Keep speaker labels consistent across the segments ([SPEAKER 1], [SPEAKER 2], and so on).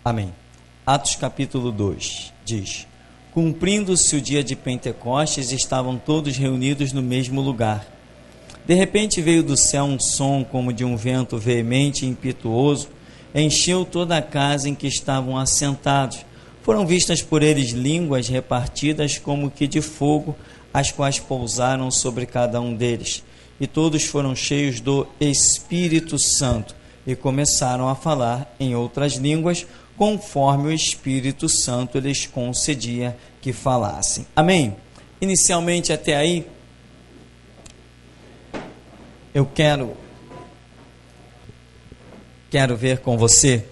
[SPEAKER 1] Amém. Atos capítulo 2 diz: cumprindo-se o dia de Pentecostes, estavam todos reunidos no mesmo lugar. De repente veio do céu um som como de um vento veemente e impetuoso, encheu toda a casa em que estavam assentados. Foram vistas por eles línguas repartidas como que de fogo, as quais pousaram sobre cada um deles. E todos foram cheios do Espírito Santo e começaram a falar em outras línguas, conforme o Espírito Santo lhes concedia que falassem. Amém? Inicialmente até aí, eu quero ver com você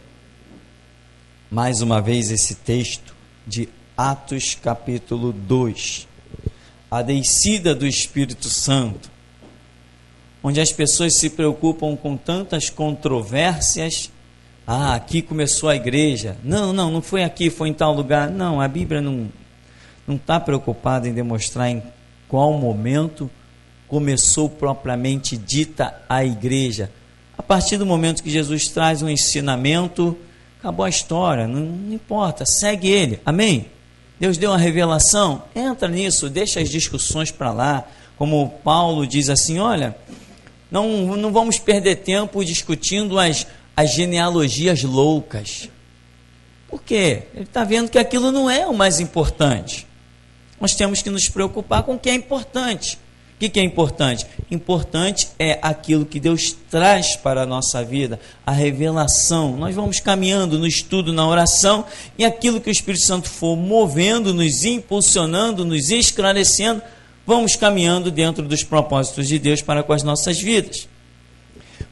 [SPEAKER 1] mais uma vez esse texto de Atos capítulo 2, a descida do Espírito Santo, onde as pessoas se preocupam com tantas controvérsias. Aqui começou a igreja. Não foi aqui, foi em tal lugar. Não, a Bíblia não está preocupada em demonstrar em qual momento começou propriamente dita a igreja. A partir do momento que Jesus traz um ensinamento, acabou a história, não importa, segue ele, amém? Deus deu uma revelação, entra nisso, deixa as discussões para lá, como Paulo diz assim, olha, não vamos perder tempo discutindo as genealogias loucas. Por quê? Ele está vendo que aquilo não é o mais importante. Nós temos que nos preocupar com o que é importante. O que é importante? Importante é aquilo que Deus traz para a nossa vida, a revelação. Nós vamos caminhando no estudo, na oração, e aquilo que o Espírito Santo for movendo, nos impulsionando, nos esclarecendo, vamos caminhando dentro dos propósitos de Deus para com as nossas vidas.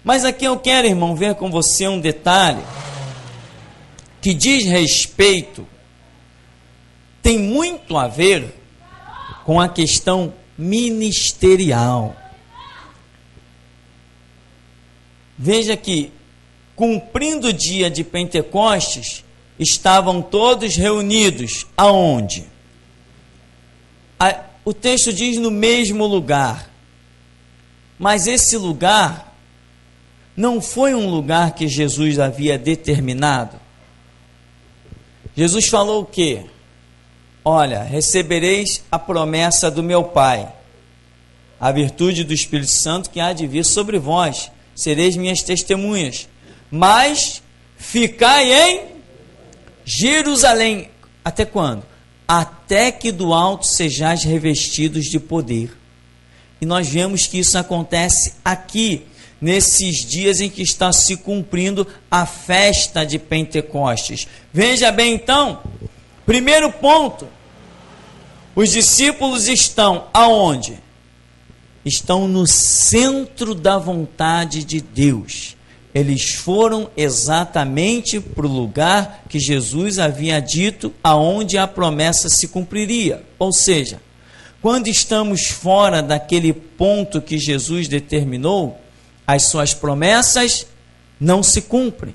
[SPEAKER 1] Mas aqui eu quero, irmão, ver com você um detalhe que diz respeito, tem muito a ver com a questão ministerial. Veja que, cumprindo o dia de Pentecostes, estavam todos reunidos. Aonde? O texto diz no mesmo lugar. Mas esse lugar não foi um lugar que Jesus havia determinado. Jesus falou o quê? Olha, recebereis a promessa do meu Pai, a virtude do Espírito Santo que há de vir sobre vós, sereis minhas testemunhas, mas ficai em Jerusalém. Até quando? Até que do alto sejais revestidos de poder. E nós vemos que isso acontece aqui, nesses dias em que está se cumprindo a festa de Pentecostes. Veja bem então, primeiro ponto, os discípulos estão aonde? Estão no centro da vontade de Deus. Eles foram exatamente para o lugar que Jesus havia dito, aonde a promessa se cumpriria. Ou seja, quando estamos fora daquele ponto que Jesus determinou, as suas promessas não se cumprem.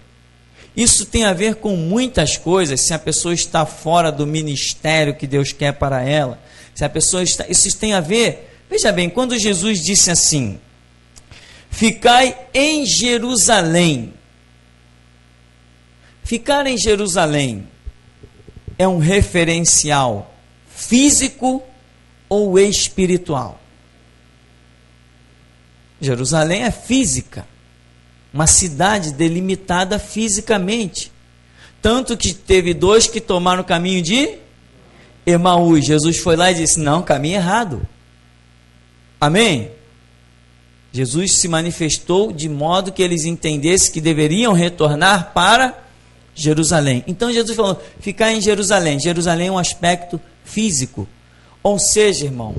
[SPEAKER 1] Isso tem a ver com muitas coisas. Se a pessoa está fora do ministério que Deus quer para ela, se a pessoa está, isso tem a ver. Veja bem, quando Jesus disse assim: ficai em Jerusalém. Ficar em Jerusalém é um referencial físico ou espiritual? Jerusalém é física, uma cidade delimitada fisicamente. Tanto que teve dois que tomaram o caminho de Emaús. Jesus foi lá e disse: não, caminho errado. Amém? Jesus se manifestou de modo que eles entendessem que deveriam retornar para Jerusalém. Então Jesus falou: ficar em Jerusalém. Jerusalém é um aspecto físico. Ou seja, irmão,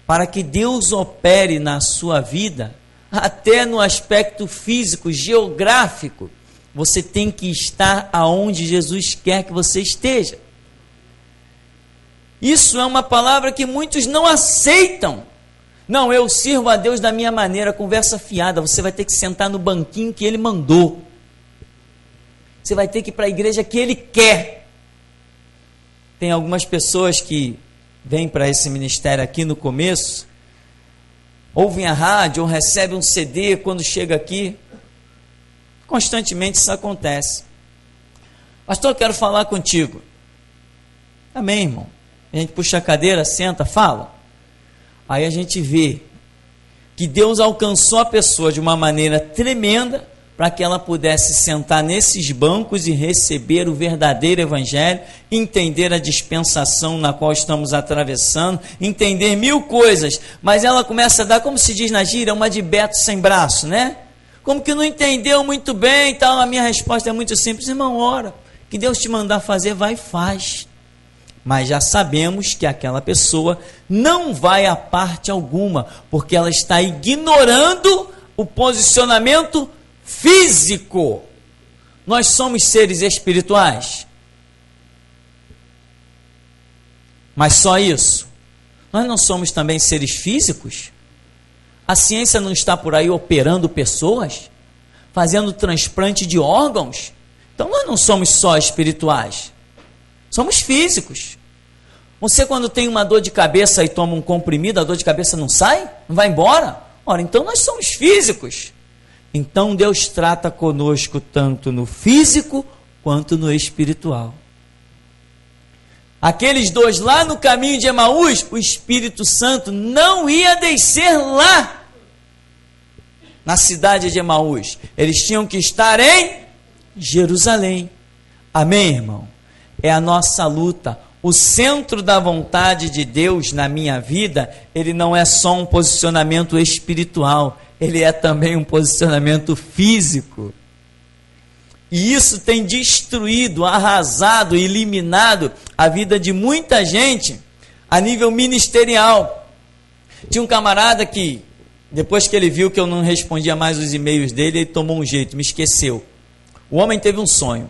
[SPEAKER 1] para que Deus opere na sua vida, até no aspecto físico, geográfico, você tem que estar aonde Jesus quer que você esteja. Isso é uma palavra que muitos não aceitam. Não, eu sirvo a Deus da minha maneira, conversa fiada. Você vai ter que sentar no banquinho que Ele mandou. Você vai ter que ir para a igreja que Ele quer. Tem algumas pessoas que vêm para esse ministério aqui no começo, ouvem a rádio ou recebem um CD quando chega aqui. Constantemente isso acontece. Pastor, eu quero falar contigo. Amém, irmão. A gente puxa a cadeira, senta, fala. Aí a gente vê que Deus alcançou a pessoa de uma maneira tremenda para que ela pudesse sentar nesses bancos e receber o verdadeiro evangelho, entender a dispensação na qual estamos atravessando, entender 1000 coisas, mas ela começa a dar, como se diz na gíria, uma de Beto sem braço, né? Como que não entendeu muito bem e tal. A minha resposta é muito simples: irmão, ora, que Deus te mandar fazer, vai e faz. Mas já sabemos que aquela pessoa não vai a parte alguma, porque ela está ignorando o posicionamento físico. Nós somos seres espirituais. Mas só isso? Nós não somos também seres físicos? A ciência não está por aí operando pessoas? Fazendo transplante de órgãos? Então nós não somos só espirituais. Somos físicos. Você, quando tem uma dor de cabeça e toma um comprimido, a dor de cabeça não sai? Não vai embora? Ora, então nós somos físicos. Então Deus trata conosco tanto no físico quanto no espiritual. Aqueles dois lá no caminho de Emaús, o Espírito Santo não ia descer lá, na cidade de Emaús. Eles tinham que estar em Jerusalém. Amém, irmão? É a nossa luta. O centro da vontade de Deus na minha vida, ele não é só um posicionamento espiritual, ele é também um posicionamento físico. E isso tem destruído, arrasado, eliminado a vida de muita gente a nível ministerial. Tinha um camarada que, depois que ele viu que eu não respondia mais os e-mails dele, ele tomou um jeito, me esqueceu. O homem teve um sonho.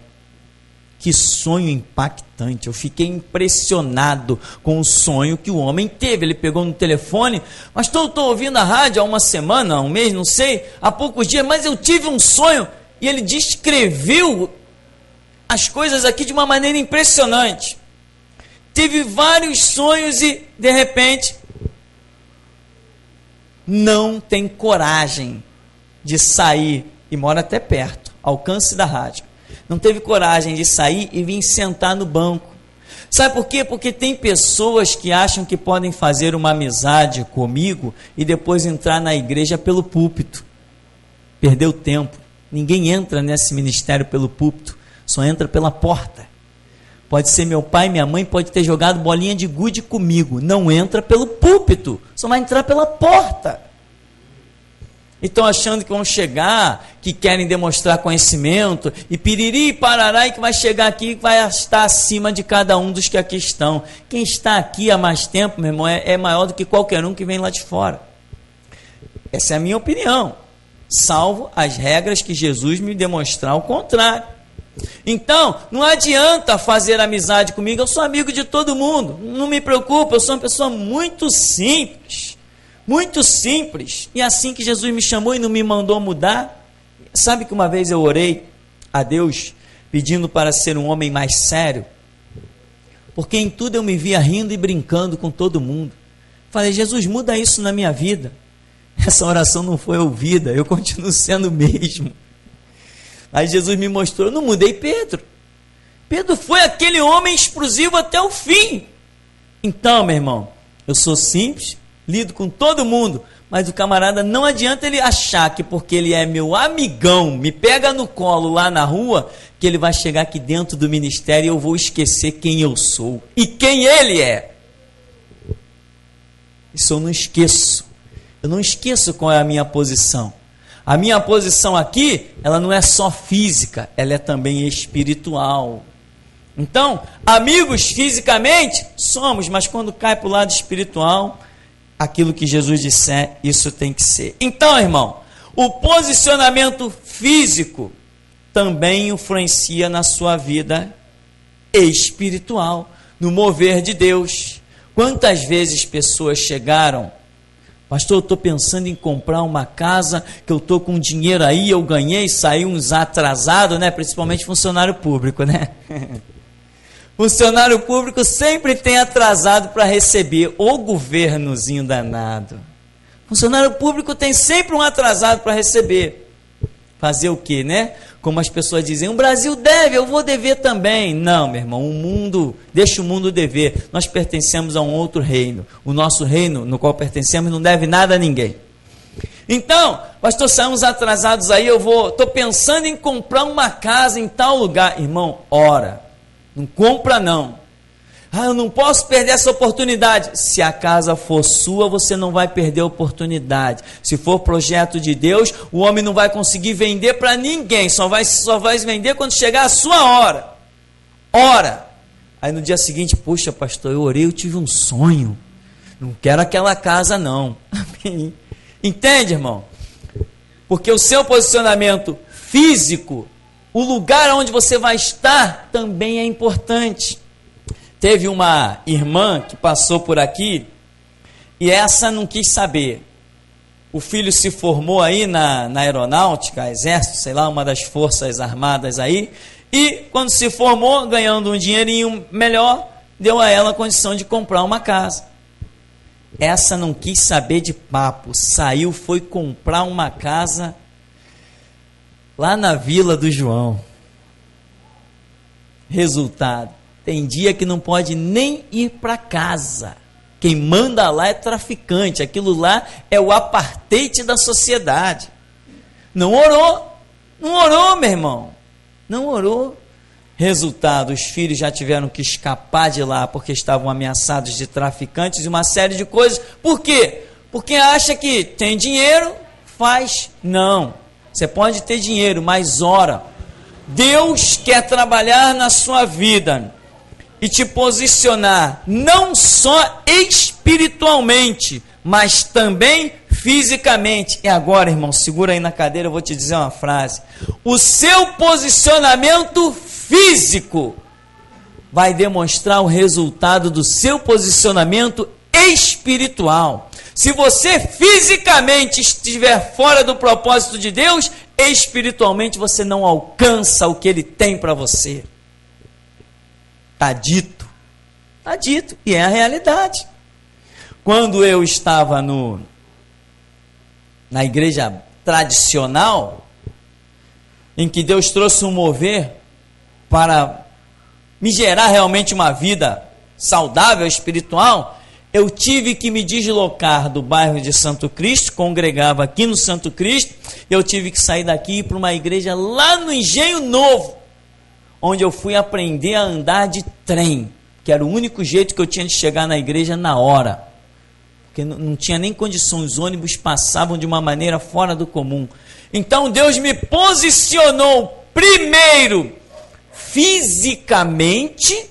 [SPEAKER 1] Que sonho impactante. Eu fiquei impressionado com o sonho que o homem teve. Ele pegou no telefone: mas estou ouvindo a rádio há uma semana, um mês, não sei, há poucos dias, mas eu tive um sonho. E ele descreveu as coisas aqui de uma maneira impressionante. Tive vários sonhos e, de repente, não tem coragem de sair, e mora até perto, alcance da rádio. Não teve coragem de sair e vir sentar no banco. Sabe por quê? Porque tem pessoas que acham que podem fazer uma amizade comigo e depois entrar na igreja pelo púlpito. Perdeu tempo. Ninguém entra nesse ministério pelo púlpito, só entra pela porta. Pode ser meu pai, minha mãe, pode ter jogado bolinha de gude comigo. Não entra pelo púlpito, só vai entrar pela porta. E estão achando que vão chegar, que querem demonstrar conhecimento, e piriri e parará, e que vai chegar aqui e vai estar acima de cada um dos que aqui estão. Quem está aqui há mais tempo, meu irmão, é maior do que qualquer um que vem lá de fora. Essa é a minha opinião, salvo as regras que Jesus me demonstrar o contrário. Então, não adianta fazer amizade comigo, eu sou amigo de todo mundo, não me preocupa, eu sou uma pessoa muito simples. Muito simples, e assim que Jesus me chamou e não me mandou mudar. Sabe que uma vez eu orei a Deus pedindo para ser um homem mais sério, porque em tudo eu me via rindo e brincando com todo mundo. Falei: Jesus, muda isso na minha vida. Essa oração não foi ouvida, eu continuo sendo o mesmo. Aí Jesus me mostrou: eu não mudei Pedro. Pedro foi aquele homem explosivo até o fim. Então, meu irmão, eu sou simples, lido com todo mundo, mas o camarada, não adianta ele achar que porque ele é meu amigão, me pega no colo lá na rua, que ele vai chegar aqui dentro do ministério e eu vou esquecer quem eu sou e quem ele é. Isso eu não esqueço. Eu não esqueço qual é a minha posição. A minha posição aqui, ela não é só física, ela é também espiritual. Então, amigos fisicamente somos, mas quando cai para o lado espiritual, aquilo que Jesus disser, isso tem que ser. Então, irmão, o posicionamento físico também influencia na sua vida espiritual, no mover de Deus. Quantas vezes pessoas chegaram: pastor, eu estou pensando em comprar uma casa, que eu estou com dinheiro aí, eu ganhei, saí uns atrasados, né? Principalmente funcionário público, né? Funcionário público sempre tem atrasado para receber, o governozinho danado. Funcionário público tem sempre um atrasado para receber. Fazer o quê, né? Como as pessoas dizem, o Brasil deve, eu vou dever também. Não, meu irmão, o mundo, deixa o mundo dever. Nós pertencemos a um outro reino. O nosso reino, no qual pertencemos, não deve nada a ninguém. Então, pastor, saímos atrasados aí, estou pensando em comprar uma casa em tal lugar. Irmão, ora, não compra não. Eu não posso perder essa oportunidade. Se a casa for sua, você não vai perder a oportunidade. Se for projeto de Deus, o homem não vai conseguir vender para ninguém. Só vai vender quando chegar a sua hora. Ora. Aí no dia seguinte, puxa, pastor, eu orei, eu tive um sonho. Não quero aquela casa não. Entende, irmão? Porque o seu posicionamento físico, o lugar onde você vai estar, também é importante. Teve uma irmã que passou por aqui e essa não quis saber. O filho se formou aí na aeronáutica, exército, sei lá, uma das forças armadas aí. E quando se formou, ganhando um dinheirinho melhor, deu a ela a condição de comprar uma casa. Essa não quis saber de papo, saiu, foi comprar uma casa lá na Vila do João. Resultado. Tem dia que não pode nem ir para casa. Quem manda lá é traficante. Aquilo lá é o apartheid da sociedade. Não orou. Não orou, meu irmão. Não orou. Resultado, os filhos já tiveram que escapar de lá porque estavam ameaçados de traficantes e uma série de coisas. Por quê? Porque acha que tem dinheiro, faz. Não. Você pode ter dinheiro, mas ora. Deus quer trabalhar na sua vida e te posicionar não só espiritualmente, mas também fisicamente. E agora, irmão, segura aí na cadeira, eu vou te dizer uma frase. O seu posicionamento físico vai demonstrar o resultado do seu posicionamento espiritual. Se você fisicamente estiver fora do propósito de Deus, espiritualmente você não alcança o que Ele tem para você. Está dito, e é a realidade. Quando eu estava na igreja tradicional, em que Deus trouxe um mover para me gerar realmente uma vida saudável, espiritual, eu tive que me deslocar do bairro de Santo Cristo, congregava aqui no Santo Cristo, eu tive que sair daqui e ir para uma igreja lá no Engenho Novo, onde eu fui aprender a andar de trem, que era o único jeito que eu tinha de chegar na igreja na hora, porque não tinha nem condições, os ônibus passavam de uma maneira fora do comum. Então Deus me posicionou primeiro fisicamente,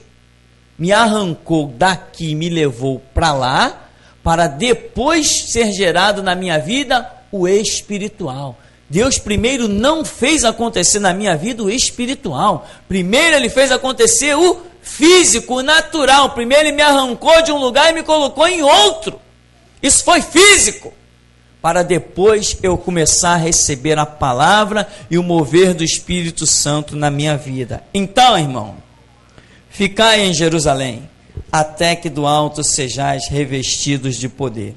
[SPEAKER 1] me arrancou daqui, me levou para lá, para depois ser gerado na minha vida o espiritual. Deus primeiro não fez acontecer na minha vida o espiritual. Primeiro Ele fez acontecer o físico, o natural. Primeiro Ele me arrancou de um lugar e me colocou em outro. Isso foi físico. Para depois eu começar a receber a palavra e o mover do Espírito Santo na minha vida. Então, irmão, ficai em Jerusalém, até que do alto sejais revestidos de poder.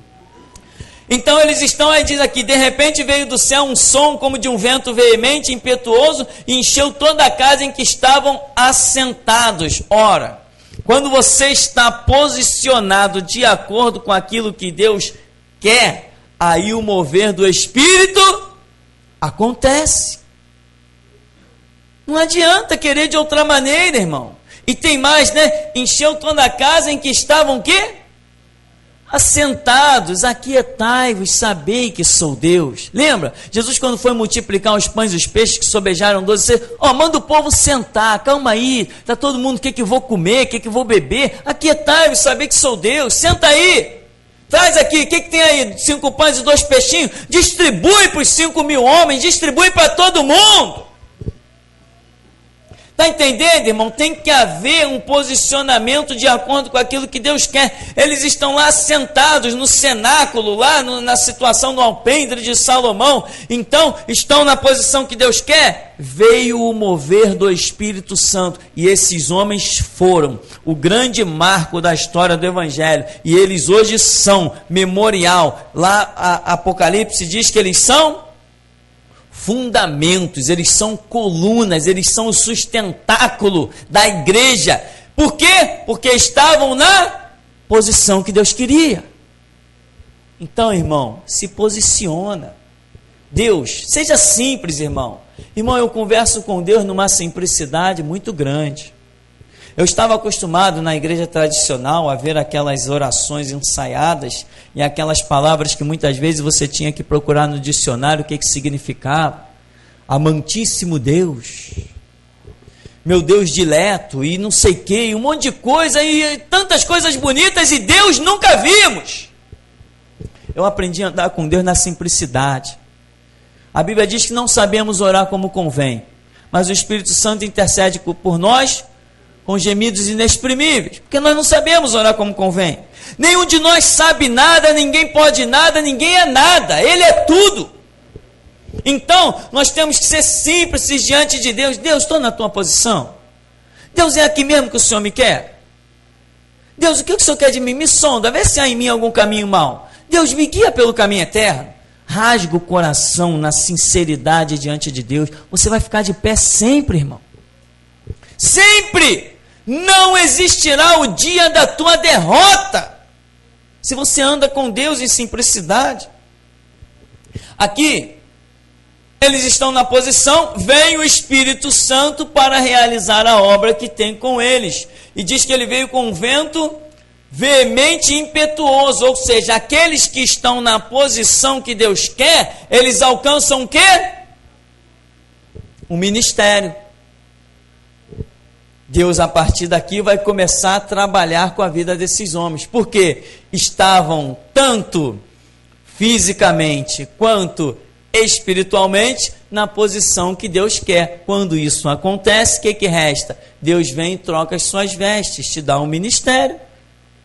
[SPEAKER 1] Então eles estão aí, diz aqui, de repente veio do céu um som como de um vento veemente, impetuoso, e encheu toda a casa em que estavam assentados. Ora, quando você está posicionado de acordo com aquilo que Deus quer, aí o mover do Espírito acontece. Não adianta querer de outra maneira, irmão. E tem mais, né? Encheu toda a casa em que estavam o quê? Assentados, aquietai-vos, sabei que sou Deus. Lembra? Jesus, quando foi multiplicar os pães e os peixes que sobejaram 12, disse, manda o povo sentar, calma aí, está todo mundo, o que eu vou comer, o que eu vou beber? Aquietai-vos, sabei que sou Deus, senta aí, traz aqui, o que tem aí? 5 pães e 2 peixinhos, distribui para os 5.000 homens, distribui para todo mundo. Está entendendo, irmão? Tem que haver um posicionamento de acordo com aquilo que Deus quer. Eles estão lá sentados no cenáculo, lá na situação do alpendre de Salomão. Então, estão na posição que Deus quer. Veio o mover do Espírito Santo. E esses homens foram o grande marco da história do Evangelho. E eles hoje são memorial. Lá, Apocalipse diz que eles são fundamentos, eles são colunas, eles são o sustentáculo da igreja. Por quê? Porque estavam na posição que Deus queria. Então, irmão, se posiciona. Deus, seja simples, irmão. Irmão, eu converso com Deus numa simplicidade muito grande. Eu estava acostumado na igreja tradicional a ver aquelas orações ensaiadas e aquelas palavras que muitas vezes você tinha que procurar no dicionário o que significava. Amantíssimo Deus, meu Deus dileto, e não sei o que, um monte de coisa, e tantas coisas bonitas, e Deus nunca vimos. Eu aprendi a andar com Deus na simplicidade. A Bíblia diz que não sabemos orar como convém, mas o Espírito Santo intercede por nós com gemidos inexprimíveis, porque nós não sabemos orar como convém. Nenhum de nós sabe nada, ninguém pode nada, ninguém é nada, Ele é tudo. Então, nós temos que ser simples diante de Deus. Deus, estou na tua posição. Deus, é aqui mesmo que o Senhor me quer. Deus, o que o Senhor quer de mim? Me sonda, vê se há em mim algum caminho mau. Deus, me guia pelo caminho eterno. Rasga o coração na sinceridade diante de Deus. Você vai ficar de pé sempre, irmão. Sempre! Não existirá o dia da tua derrota, se você anda com Deus em simplicidade. Aqui, eles estão na posição, vem o Espírito Santo para realizar a obra que tem com eles. E diz que ele veio com um vento veemente e impetuoso, ou seja, aqueles que estão na posição que Deus quer, eles alcançam o quê? Um ministério. Deus, a partir daqui, vai começar a trabalhar com a vida desses homens, porque estavam tanto fisicamente quanto espiritualmente na posição que Deus quer. Quando isso acontece, o que resta? Deus vem e troca as suas vestes, te dá um ministério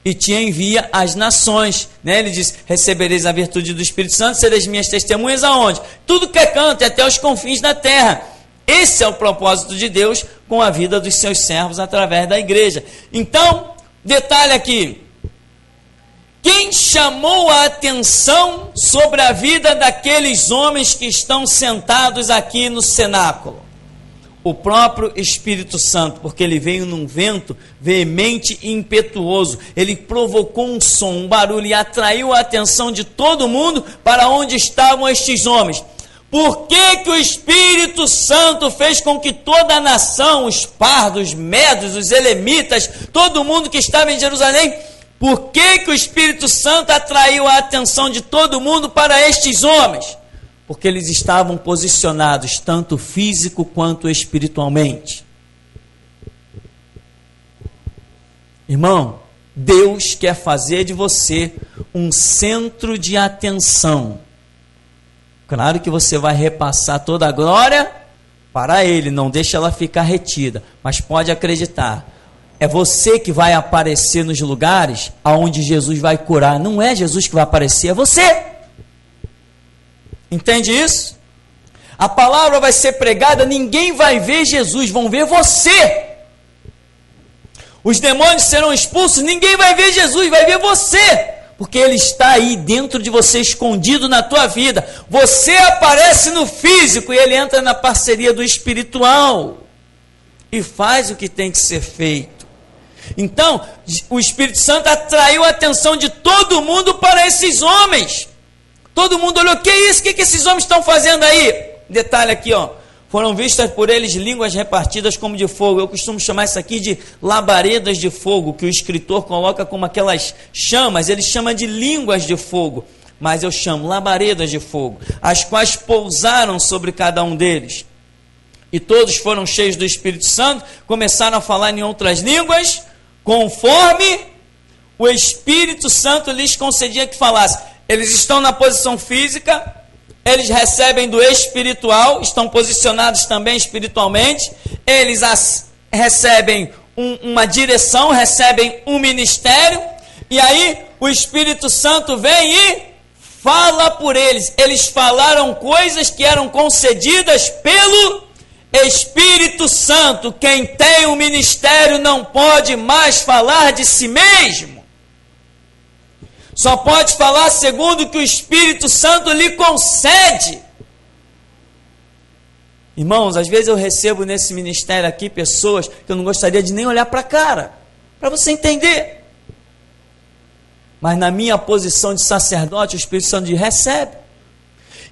[SPEAKER 1] e te envia às nações, né? Ele diz, recebereis a virtude do Espírito Santo, sereis minhas testemunhas aonde? Tudo que é canto, até os confins da terra. Esse é o propósito de Deus com a vida dos seus servos através da igreja. Então, detalhe aqui, quem chamou a atenção sobre a vida daqueles homens que estão sentados aqui no cenáculo? O próprio Espírito Santo, porque ele veio num vento veemente e impetuoso. Ele provocou um som, um barulho e atraiu a atenção de todo mundo para onde estavam estes homens. Por que o Espírito Santo fez com que toda a nação, os pardos, os medos, os elemitas, todo mundo que estava em Jerusalém, por que o Espírito Santo atraiu a atenção de todo mundo para estes homens? Porque eles estavam posicionados tanto físico quanto espiritualmente. Irmão, Deus quer fazer de você um centro de atenção. Claro que você vai repassar toda a glória para Ele, não deixa ela ficar retida, mas pode acreditar, é você que vai aparecer nos lugares aonde Jesus vai curar, não é Jesus que vai aparecer, é você. Entende isso? A palavra vai ser pregada, ninguém vai ver Jesus, vão ver você. Os demônios serão expulsos, ninguém vai ver Jesus, vai ver você. Porque Ele está aí dentro de você, escondido na tua vida. Você aparece no físico e Ele entra na parceria do espiritual. E faz o que tem que ser feito. Então, o Espírito Santo atraiu a atenção de todo mundo para esses homens. Todo mundo olhou, que é isso? O que esses homens estão fazendo aí? Detalhe aqui, ó. Foram vistas por eles línguas repartidas como de fogo. Eu costumo chamar isso aqui de labaredas de fogo, que o escritor coloca como aquelas chamas, ele chama de línguas de fogo, mas eu chamo labaredas de fogo, as quais pousaram sobre cada um deles. E todos foram cheios do Espírito Santo, começaram a falar em outras línguas, conforme o Espírito Santo lhes concedia que falasse. Eles estão na posição física, eles recebem do espiritual, estão posicionados também espiritualmente, eles recebem uma direção, recebem um ministério, e aí o Espírito Santo vem e fala por eles. Eles falaram coisas que eram concedidas pelo Espírito Santo. Quem tem um ministério não pode mais falar de si mesmo. Só pode falar segundo o que o Espírito Santo lhe concede. Irmãos, às vezes eu recebo nesse ministério aqui pessoas que eu não gostaria de nem olhar para a cara, para você entender. Mas na minha posição de sacerdote, o Espírito Santo diz, recebe.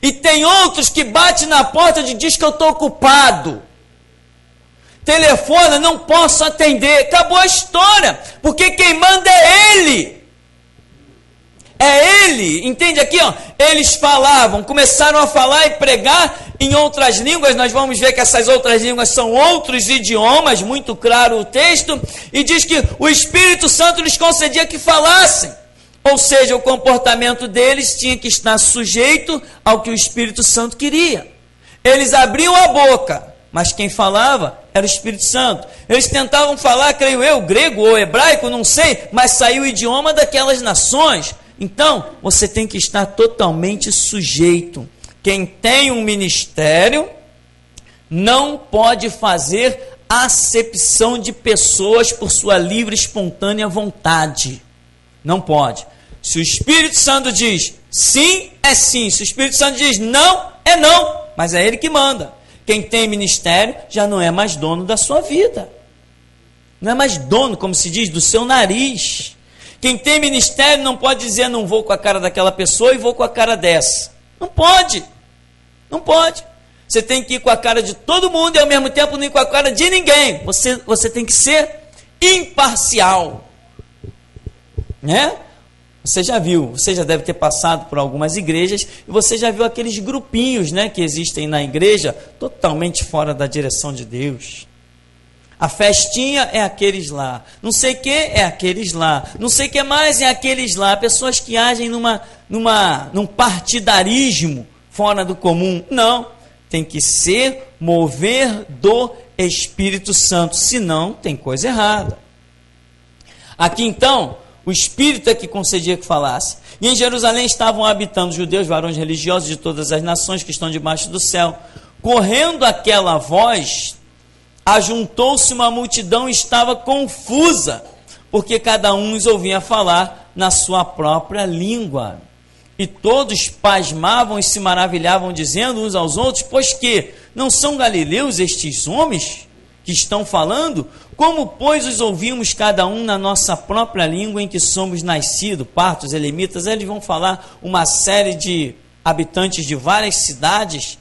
[SPEAKER 1] E tem outros que batem na porta e diz que eu estou ocupado. Telefona, não posso atender. Acabou a história, porque quem manda é Ele. É Ele, entende aqui, ó? Eles falavam, começaram a falar e pregar em outras línguas. Nós vamos ver que essas outras línguas são outros idiomas, muito claro o texto, e diz que o Espírito Santo lhes concedia que falassem. Ou seja, o comportamento deles tinha que estar sujeito ao que o Espírito Santo queria. Eles abriam a boca, mas quem falava era o Espírito Santo. Eles tentavam falar, creio eu, grego ou hebraico, não sei, mas saiu o idioma daquelas nações. Então, você tem que estar totalmente sujeito. Quem tem um ministério não pode fazer acepção de pessoas por sua livre e espontânea vontade. Não pode. Se o Espírito Santo diz sim, é sim. Se o Espírito Santo diz não, é não. Mas é Ele que manda. Quem tem ministério já não é mais dono da sua vida. Não é mais dono, como se diz, do seu nariz. Quem tem ministério não pode dizer não vou com a cara daquela pessoa e vou com a cara dessa. Não pode. Não pode. Você tem que ir com a cara de todo mundo e ao mesmo tempo nem com a cara de ninguém. Você tem que ser imparcial. Né? Você já viu, você já deve ter passado por algumas igrejas e você já viu aqueles grupinhos, né, que existem na igreja totalmente fora da direção de Deus. A festinha é aqueles lá, não sei o que é aqueles lá, não sei o que mais é aqueles lá, pessoas que agem num partidarismo fora do comum. Não, tem que ser mover do Espírito Santo, senão tem coisa errada. Aqui então, o Espírito é que concedia que falasse. E em Jerusalém estavam habitando judeus, varões religiosos de todas as nações que estão debaixo do céu. Correndo aquela voz, ajuntou-se uma multidão e estava confusa, porque cada um os ouvia falar na sua própria língua. E todos pasmavam e se maravilhavam, dizendo uns aos outros, pois que não são galileus estes homens que estão falando? Como, pois, os ouvimos cada um na nossa própria língua em que somos nascidos, partos, elemitas? Eles vão falar uma série de habitantes de várias cidades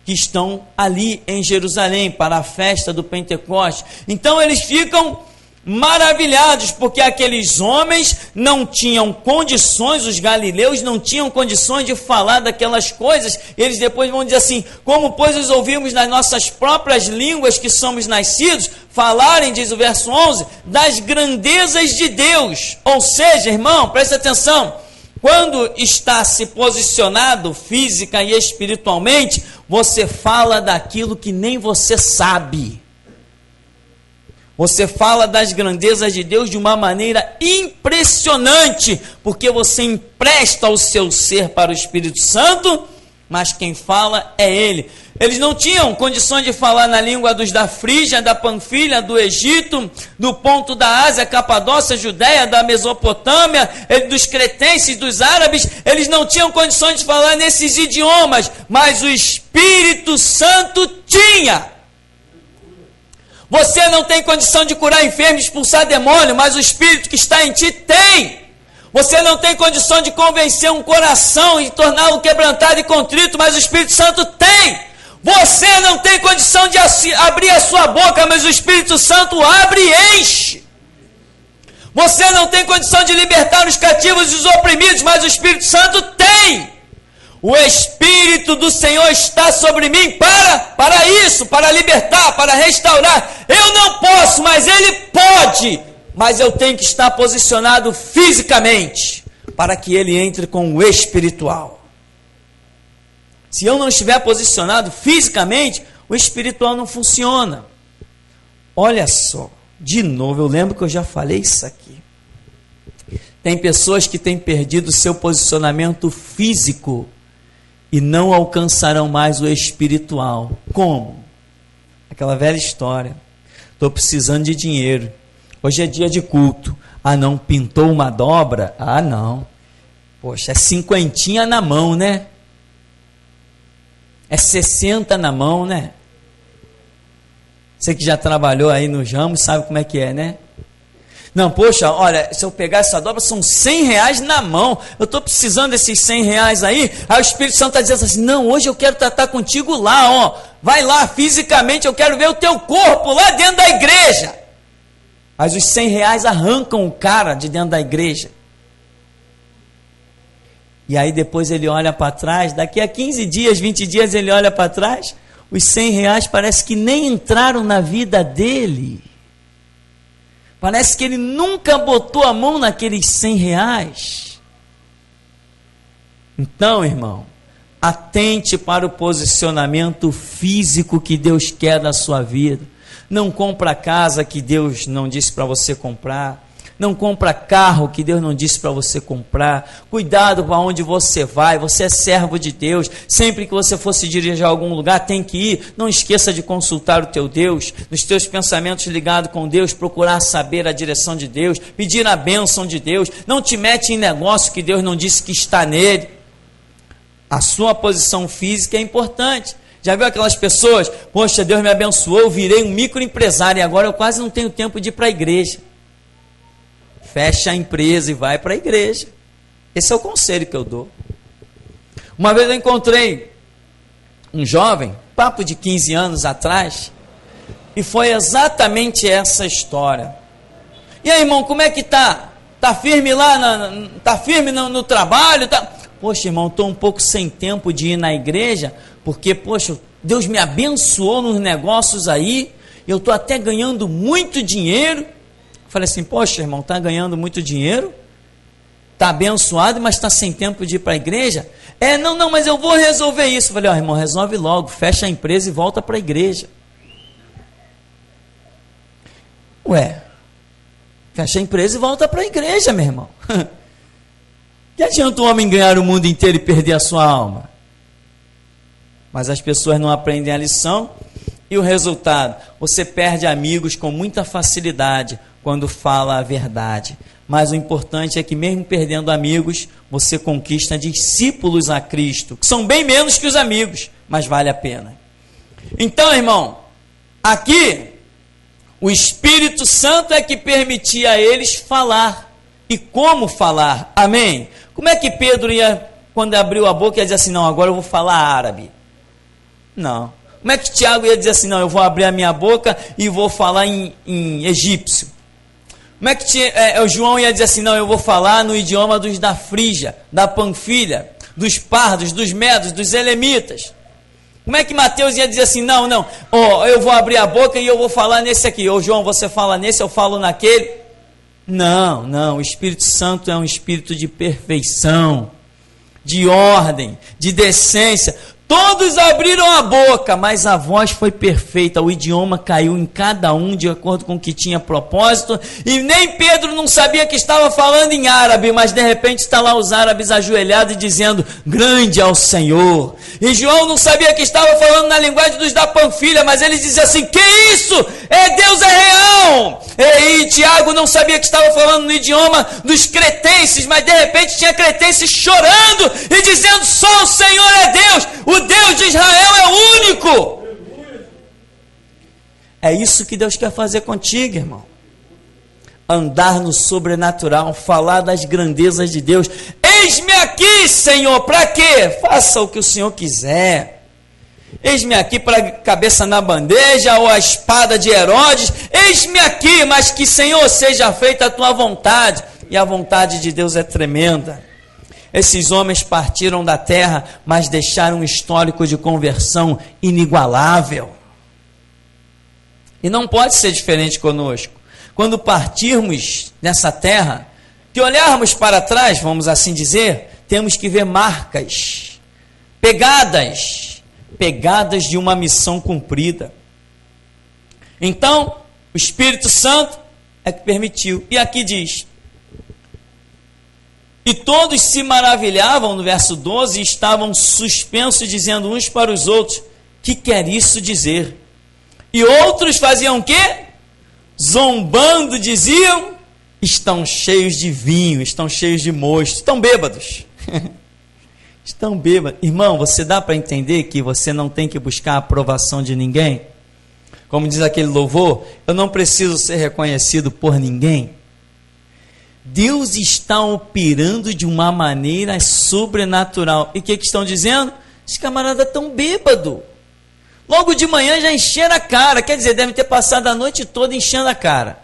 [SPEAKER 1] que estão ali em Jerusalém para a festa do Pentecostes. Então eles ficam maravilhados, porque aqueles homens não tinham condições, os galileus não tinham condições de falar daquelas coisas. Eles depois vão dizer assim, como pois os ouvimos nas nossas próprias línguas que somos nascidos, falarem, diz o verso 11, das grandezas de Deus. Ou seja, irmão, presta atenção, quando está se posicionado física e espiritualmente, você fala daquilo que nem você sabe. Você fala das grandezas de Deus de uma maneira impressionante, porque você empresta o seu ser para o Espírito Santo, mas quem fala é Ele. Eles não tinham condições de falar na língua dos da Frígia, da Panfilha, do Egito, do Ponto da Ásia, Capadócia, Judéia, da Mesopotâmia, dos cretenses, dos árabes. Eles não tinham condições de falar nesses idiomas, mas o Espírito Santo tinha. Você não tem condição de curar enfermos, expulsar demônio, mas o Espírito que está em ti tem. Você não tem condição de convencer um coração e torná-lo quebrantado e contrito, mas o Espírito Santo tem. Você não tem condição de abrir a sua boca, mas o Espírito Santo abre e enche. Você não tem condição de libertar os cativos e os oprimidos, mas o Espírito Santo tem. O Espírito do Senhor está sobre mim para isso, para libertar, para restaurar. Eu não posso, mas Ele pode. Mas eu tenho que estar posicionado fisicamente, para que Ele entre com o espiritual. Se eu não estiver posicionado fisicamente, o espiritual não funciona. Olha só, de novo, eu lembro que eu já falei isso aqui. Tem pessoas que têm perdido o seu posicionamento físico e não alcançarão mais o espiritual. Como? Aquela velha história. Estou precisando de dinheiro. Hoje é dia de culto. Ah, não, pintou uma dobra? Ah, não. Poxa, é 50 na mão, né? É 60 na mão, né? Você que já trabalhou aí nos ramos, sabe como é que é, né? Não, poxa, olha, se eu pegar essa dobra, são 100 reais na mão. Eu estou precisando desses 100 reais aí. Aí o Espírito Santo está dizendo assim, não, hoje eu quero tratar contigo lá, ó. Vai lá, fisicamente, eu quero ver o teu corpo lá dentro da igreja. Mas os 100 reais arrancam o cara de dentro da igreja. E aí depois ele olha para trás, daqui a 15 dias, 20 dias ele olha para trás, os 100 reais parece que nem entraram na vida dele. Parece que ele nunca botou a mão naqueles 100 reais. Então, irmão, atente para o posicionamento físico que Deus quer da sua vida. Não compra a casa que Deus não disse para você comprar. Não compra carro que Deus não disse para você comprar. Cuidado para onde você vai. Você é servo de Deus. Sempre que você for se dirigir a algum lugar, tem que ir. Não esqueça de consultar o teu Deus. Nos teus pensamentos ligados com Deus, procurar saber a direção de Deus. Pedir a bênção de Deus. Não te mete em negócio que Deus não disse que está nele. A sua posição física é importante. Já viu aquelas pessoas? Poxa, Deus me abençoou, eu virei um microempresário e agora eu quase não tenho tempo de ir para a igreja. Fecha a empresa e vai para a igreja. Esse é o conselho que eu dou. Uma vez eu encontrei um jovem, papo de 15 anos atrás, e foi exatamente essa história. E aí, irmão, como é que tá? Tá firme lá, tá firme no trabalho? Tá... Poxa, irmão, estou um pouco sem tempo de ir na igreja, porque, poxa, Deus me abençoou nos negócios aí, eu estou até ganhando muito dinheiro. Falei assim, poxa, irmão, está ganhando muito dinheiro, está abençoado, mas está sem tempo de ir para a igreja? Não, mas eu vou resolver isso. Falei, ó, irmão, resolve logo, fecha a empresa e volta para a igreja. Ué, fecha a empresa e volta para a igreja, meu irmão. Que adianta o homem ganhar o mundo inteiro e perder a sua alma? Mas as pessoas não aprendem a lição, e o resultado? Você perde amigos com muita facilidade, quando fala a verdade. Mas o importante é que mesmo perdendo amigos, você conquista discípulos a Cristo, que são bem menos que os amigos, mas vale a pena. Então, irmão, aqui, o Espírito Santo é que permitia a eles falar. E como falar? Amém? Como é que Pedro ia, quando abriu a boca, ia dizer assim, não, agora eu vou falar árabe? Não. Como é que Tiago ia dizer assim, não, eu vou abrir a minha boca e vou falar em egípcio? Como é que o João ia dizer assim, não, eu vou falar no idioma dos da Frígia, da Panfilha, dos pardos, dos medos, dos elemitas? Como é que Mateus ia dizer assim, não, eu vou abrir a boca e eu vou falar nesse aqui, ô João, você fala nesse, eu falo naquele? Não, o Espírito Santo é um espírito de perfeição, de ordem, de decência. Todos abriram a boca, mas a voz foi perfeita, o idioma caiu em cada um de acordo com o que tinha propósito, e nem Pedro não sabia que estava falando em árabe, mas de repente está lá os árabes ajoelhados e dizendo, grande é o Senhor. E João não sabia que estava falando na linguagem dos da Panfilha, mas ele dizia assim, que isso? Deus é real! E Tiago não sabia que estava falando no idioma dos cretenses, mas de repente tinha cretenses chorando e dizendo, só o Senhor é Deus, o Deus de Israel é único. É isso que Deus quer fazer contigo, irmão. Andar no sobrenatural, falar das grandezas de Deus. Eis-me aqui, Senhor, para quê? Faça o que o Senhor quiser. Eis-me aqui para a cabeça na bandeja ou a espada de Herodes. Eis-me aqui, mas que, Senhor, seja feita a tua vontade. E a vontade de Deus é tremenda. Esses homens partiram da terra, mas deixaram um histórico de conversão inigualável. E não pode ser diferente conosco. Quando partirmos nessa terra, que olharmos para trás, vamos assim dizer, temos que ver marcas, pegadas de uma missão cumprida. Então, o Espírito Santo é que permitiu. E aqui diz, e todos se maravilhavam, no verso 12, e estavam suspensos, dizendo uns para os outros, que quer isso dizer? E outros faziam o quê? Zombando, diziam, estão cheios de vinho, estão cheios de mosto, estão bêbados. Estão bêbados. Irmão, você dá para entender que você não tem que buscar a aprovação de ninguém? Como diz aquele louvor, eu não preciso ser reconhecido por ninguém. Deus está operando de uma maneira sobrenatural. E o que estão dizendo? Os camaradas estão bêbados. Logo de manhã já encheram a cara. Quer dizer, devem ter passado a noite toda enchendo a cara.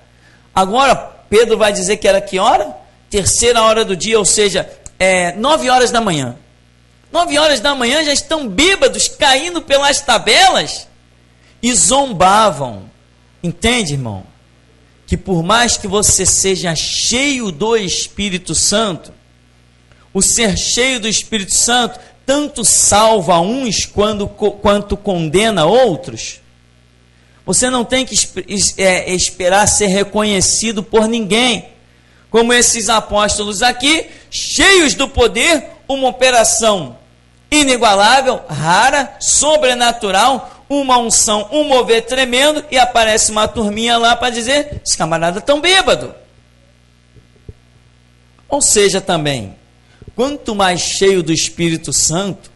[SPEAKER 1] Agora, Pedro vai dizer que era que hora? Terceira hora do dia, ou seja, 9 horas da manhã. 9 horas da manhã já estão bêbados, caindo pelas tabelas e zombavam. Entende, irmão? Que por mais que você seja cheio do Espírito Santo, o ser cheio do Espírito Santo tanto salva uns quanto condena outros. Você não tem que esperar ser reconhecido por ninguém. Como esses apóstolos aqui, cheios do poder, uma operação inigualável, rara, sobrenatural, uma unção, um mover tremendo, e aparece uma turminha lá para dizer, os camaradas estão bêbados. Ou seja, também, quanto mais cheio do Espírito Santo,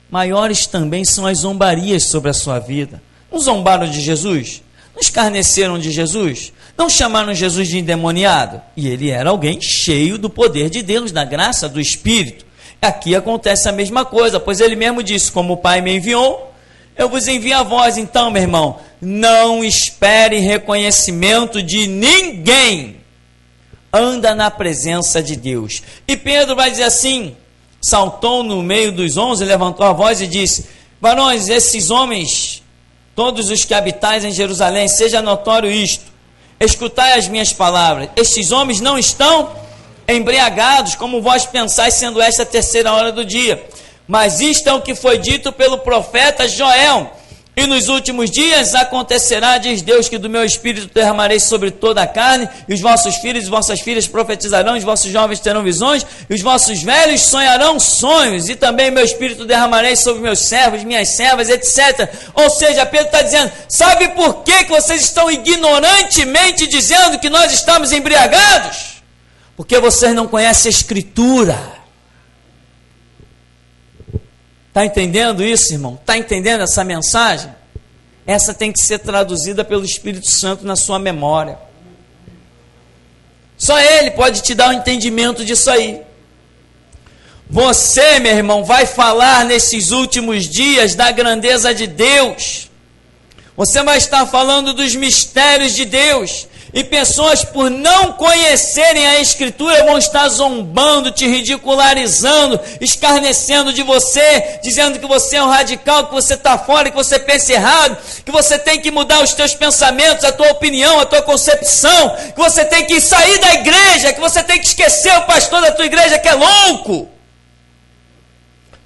[SPEAKER 1] maiores também são as zombarias sobre a sua vida. Não zombaram de Jesus? Não escarneceram de Jesus? Não chamaram Jesus de endemoniado? E ele era alguém cheio do poder de Deus, da graça do Espírito. Aqui acontece a mesma coisa, pois ele mesmo disse, como o Pai me enviou, eu vos envio a vós. Então, meu irmão, não espere reconhecimento de ninguém. Anda na presença de Deus. E Pedro vai dizer assim, saltou no meio dos 11, levantou a voz e disse, varões, esses homens, todos os que habitais em Jerusalém, seja notório isto, escutai as minhas palavras, estes homens não estão embriagados, como vós pensais, sendo esta a terceira hora do dia, mas isto é o que foi dito pelo profeta Joel, e nos últimos dias acontecerá, diz Deus, que do meu espírito derramarei sobre toda a carne, e os vossos filhos e vossas filhas profetizarão, os vossos jovens terão visões, e os vossos velhos sonharão sonhos, e também meu espírito derramarei sobre meus servos, minhas servas, etc. Ou seja, Pedro está dizendo, sabe por que vocês estão ignorantemente dizendo que nós estamos embriagados? Porque vocês não conhecem a Escritura. Está entendendo isso, irmão? Está entendendo essa mensagem? Essa tem que ser traduzida pelo Espírito Santo na sua memória. Só Ele pode te dar um entendimento disso aí. Você, meu irmão, vai falar nesses últimos dias da grandeza de Deus. Você vai estar falando dos mistérios de Deus. E pessoas, por não conhecerem a Escritura, vão estar zombando, te ridicularizando, escarnecendo de você, dizendo que você é um radical, que você está fora, que você pensa errado, que você tem que mudar os teus pensamentos, a tua opinião, a tua concepção, que você tem que sair da igreja, que você tem que esquecer o pastor da tua igreja que é louco.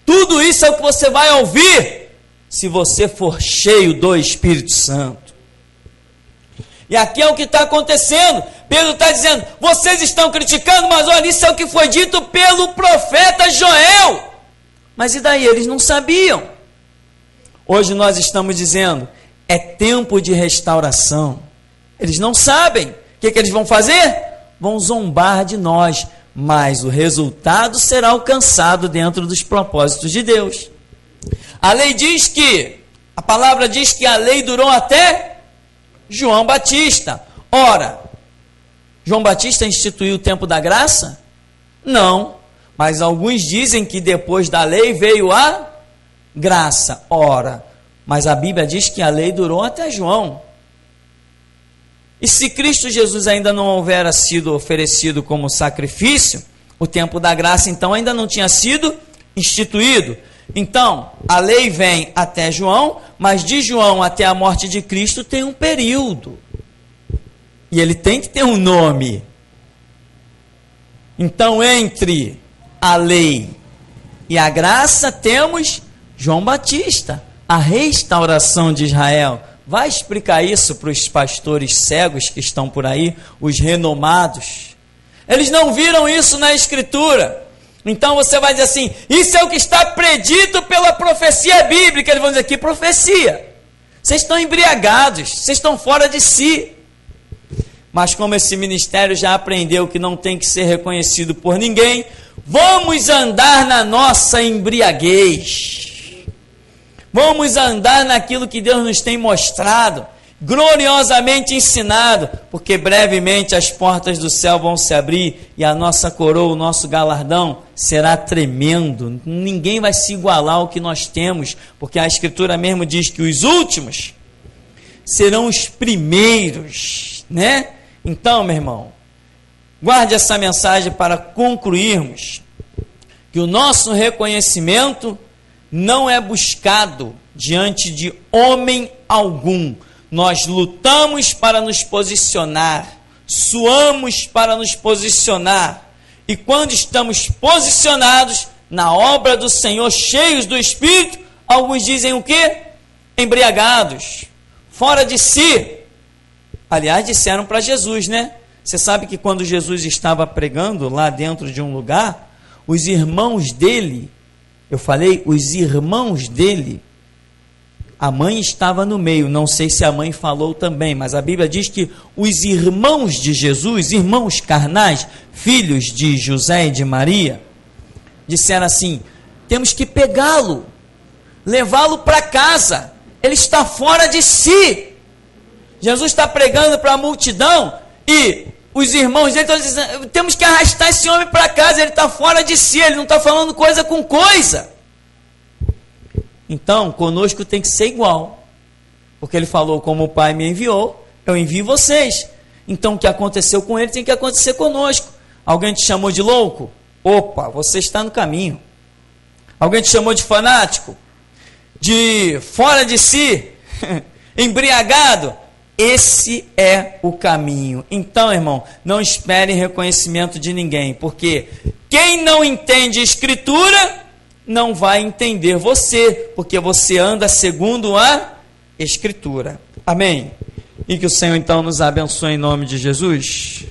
[SPEAKER 1] Tudo isso é o que você vai ouvir se você for cheio do Espírito Santo. E aqui é o que está acontecendo. Pedro está dizendo, vocês estão criticando, mas olha, isso é o que foi dito pelo profeta Joel. Mas e daí? Eles não sabiam. Hoje nós estamos dizendo, é tempo de restauração. Eles não sabem. O que eles vão fazer? Vão zombar de nós, mas o resultado será alcançado dentro dos propósitos de Deus. A lei diz que, a palavra diz que a lei durou até João Batista. Ora, João Batista instituiu o tempo da graça? Não, mas alguns dizem que depois da lei veio a graça. Ora, mas a Bíblia diz que a lei durou até João. E se Cristo Jesus ainda não houvera sido oferecido como sacrifício, o tempo da graça então ainda não tinha sido instituído. Então, a lei vem até João, mas de João até a morte de Cristo tem um período. E ele tem que ter um nome. Então, entre a lei e a graça, temos João Batista, a restauração de Israel. Vai explicar isso para os pastores cegos que estão por aí, os renomados. Eles não viram isso na Escritura. Então você vai dizer assim, isso é o que está predito pela profecia bíblica. Eles vão dizer, que profecia? Vocês estão embriagados, vocês estão fora de si. Mas como esse ministério já aprendeu que não tem que ser reconhecido por ninguém, vamos andar na nossa embriaguez. Vamos andar naquilo que Deus nos tem mostrado. gloriosamente ensinado, porque brevemente as portas do céu vão se abrir e a nossa coroa, o nosso galardão será tremendo. Ninguém vai se igualar ao que nós temos, porque a Escritura mesmo diz que os últimos serão os primeiros, né? Então, meu irmão, guarde essa mensagem para concluirmos que o nosso reconhecimento não é buscado diante de homem algum. Nós lutamos para nos posicionar, suamos para nos posicionar, e quando estamos posicionados na obra do Senhor, cheios do Espírito, alguns dizem o quê? Embriagados, fora de si. Aliás, disseram para Jesus, né? Você sabe que quando Jesus estava pregando lá dentro de um lugar, os irmãos dele, eu falei, os irmãos dele, a mãe estava no meio, não sei se a mãe falou também, mas a Bíblia diz que os irmãos de Jesus, irmãos carnais, filhos de José e de Maria, disseram assim: temos que pegá-lo, levá-lo para casa, ele está fora de si. Jesus está pregando para a multidão e os irmãos dele estão dizendo: temos que arrastar esse homem para casa, ele está fora de si, ele não está falando coisa com coisa. Então, conosco tem que ser igual, porque ele falou: como o Pai me enviou, eu envio vocês. Então, o que aconteceu com ele tem que acontecer conosco. Alguém te chamou de louco? Opa, você está no caminho. Alguém te chamou de fanático? De fora de si? Embriagado? Esse é o caminho. Então, irmão, não espere reconhecimento de ninguém, porque quem não entende Escritura não vai entender você, porque você anda segundo a Escritura. Amém? E que o Senhor então nos abençoe em nome de Jesus.